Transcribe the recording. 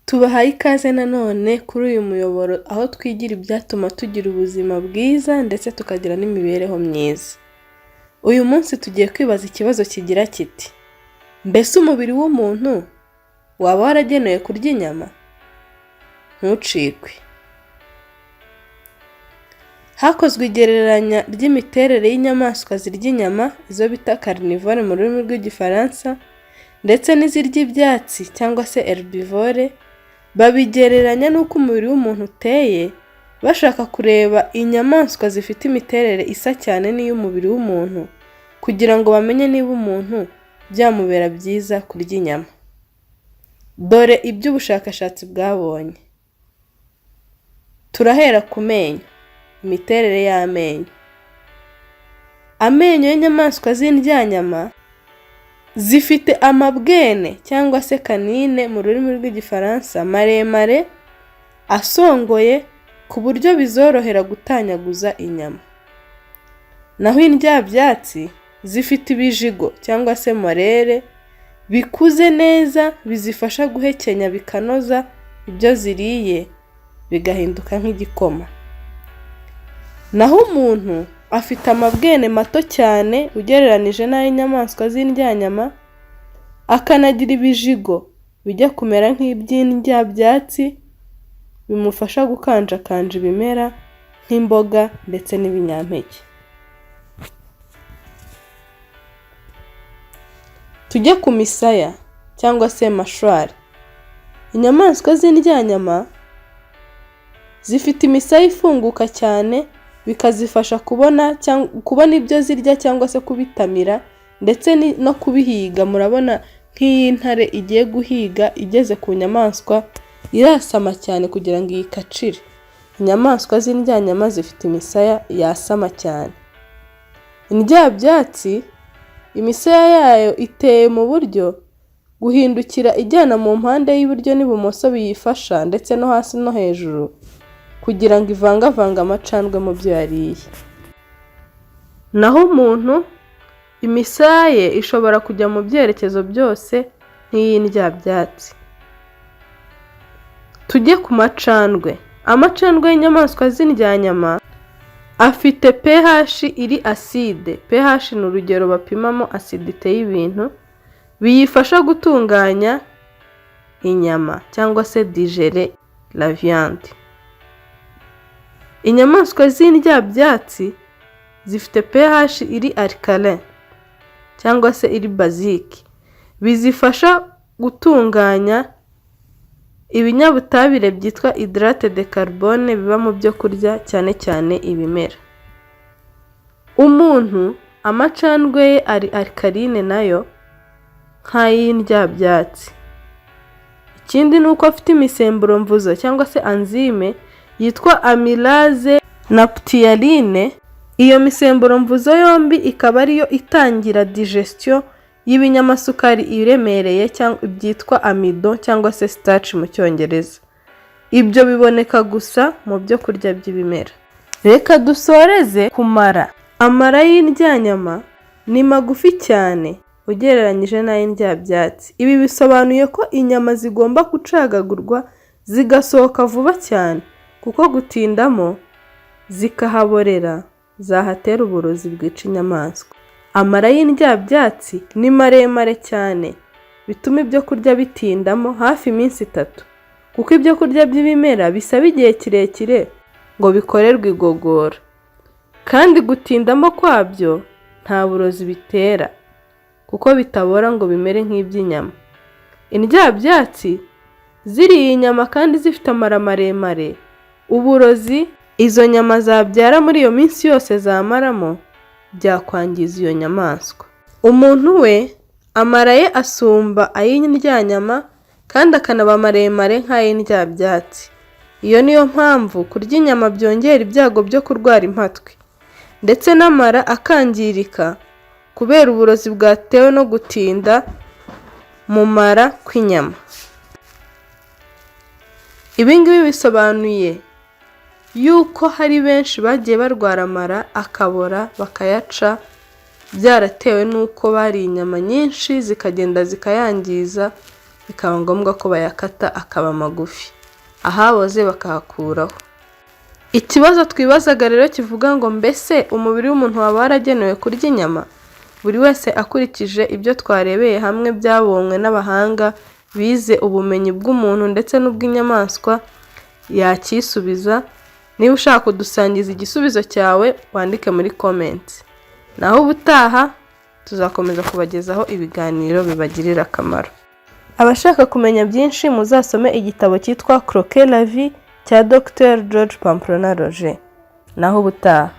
Tubahaye ikaze nanone kuri uyu muyoboro aho twigira ibyatuma tugira ubuzima bwiza ndetse tukagira n'imibereho myiza. Uyu munsi tugiye kwibaza ikibazo kigira kiti: mbese umubiri w'umuntu waba waragenewe kurya inyama? Ntucikwe. Hakozwe igereranya ry'imiterere y'inyamaswa zirya inyama, izo bita carnivore mu rurimi rw'igifaransa, ndetse n'izirya ibyatsi cyangwa se herbivore, babigereranya n'uko umubiri w'umuntu uteye, bashaka kureba inyamaswa zifite imiterere isa cyane n'iy'umubiri w'umuntu, kugira ngo bamenye niba umuntu byamubera byiza kurya inyama. Dore ibyo ubushakashatsi bwabonye. Turahera ku menyo, imiterere y'amenyo. Amenyo y'inyamaswa z'indyanyama zifite amabwene cyangwa se canine mu rurimi rw'igifaransa maremare, asongoye ku buryo bizorohera gutanyaguza inyama. Naho indyabyatsi zifite ibijigo cyangwa se morere bikuze neza, bizifasha guhekenya bikanoza ibyo ziriye bigahinduka nk'igikoma. Naho umuntu afite amabwene mato cyane ugereranije n'ay'inyamaswa z'indyanyama, akanagira ibijigo bijya kumera nk'iby'indyabyatsi, bimufasha gukanjakanja ibimera nk'imboga ndetse n'ibinyampeke. Tujye ku misaya cyangwa se mâchoire. Inyamaswa z'indyanyama zifite imisaya ifunguka cyane, bikazifasha kubona ibyo zirya cyangwa se kubitamira ndetse no kubihiga. Murabona nk'iyi ntare igiye guhiga igeze ku nyamaswa, irasama cyane kugira ngo iyikacire. Inyamaswa z'indyanyama zifite imisaya yasama cyane. Indyabyatsi, imisaya yayo iteye mu buryo guhindukira ijyana mu mpande y'iburyo n'ibumoso biyifasha, ndetse no hasi no hejuru, kugira ngo ivangavanga amacandwe mu byo yariye. Naho umuntu, imisaya ye ishobora kujya mu byerekezo byose nk'iy'indyabyatsi. Tujye ku macandwe. Amacandwe y'inyamaswa z'indyanyama afite pH iri acide. pH ni urugero bapimamo acidite y'ibintu, biyifasha gutunganya inyama cyangwa se digérer la viande. Inyamaswa z'indyabyatsi zifite pH iri alkaline cyangwa se iri basique, bizifasha gutunganya ibinyabutabire byitwa hydrate de carbone biba mu byo kurya, cyane cyane ibimera. Umuntu, amacandwe ye ari alkaline nayo nk'ay'indyabyatsi. Ikindi ni uko afite imisemburo mvuzo cyangwa se enzyme yitwa amylase na ptyaline. Iyo misemburo mvuzo yombi ikaba ariyo itangira digestion y'ibinyamasukari iremereye cyangwa byitwa amido cyangwa se starch mu Cyongereza. Ibyo biboneka gusa mu byo kurya by'ibimera. Reka dusoreze ku mara. Amara y'indyanyama ni magufi cyane ugereranyije n'ay'indyabyatsi. Ibi bisobanuye ko inyama zigomba gucagagurwa zigasohoka vuba cyane, kuko gutindamo zikahaborera zahatera uburozi bwica inyamaswa. Amara y'indyabyatsi ni maremare cyane, bituma ibyo kurya bitindamo hafi iminsi 3, kuko ibyo kurya by'ibimera bisaba igihe kirekire ngo bikorerwe igogora, kandi gutindamo kwabyo nta burozi bitera, kuko bitabora ngo bimere nk'iby'inyama. Indyabyatsi ziriye inyama kandi zifite amara maremare, uburozi izo nyama zabyara muri iyo minsi yose zamaramo byakwangiza iyo nyamaswa. Umuntu we, amara ye asumba ay'indyanyama kandi akanaba maremare nk'ay'indyabyatsi. Iyo niyo mpamvu kurya inyama byongera ibyago byo kurwara impatwe, ndetse n'amara akangirika kubera uburozi bwatewe no gutinda mu mara kw'inyama. Ibi ngibi bisobanuye yuko hari benshi bagiye barwara amara akabora bakayaca, byaratewe n'uko bariye inyama nyinshi zikagenda zikayangiza, bikaba ngombwa ko bayakata akaba magufi, ahaboze bakahakuraho. Ikibazo twibazaga rero kivuga ngo mbese umubiri w'umuntu waba waragenewe kurya inyama? Buri wese akurikije ibyo twarebeye hamwe byabonywe n'abahanga bize ubumenyi bw'umuntu ndetse n'ubw'inyamaswa yakisubiza. Niba ushaka kudusangiza igisubizo cyawe wandike muri comments. Naho ubutaha tuzakomeza kubagezaho ibiganiro bibagirira akamaro. Abashaka kumenya byinshi muzasome igitabo cyitwa Croquer la vie cya Dr George Pamplona Roger. Naho ubutaha.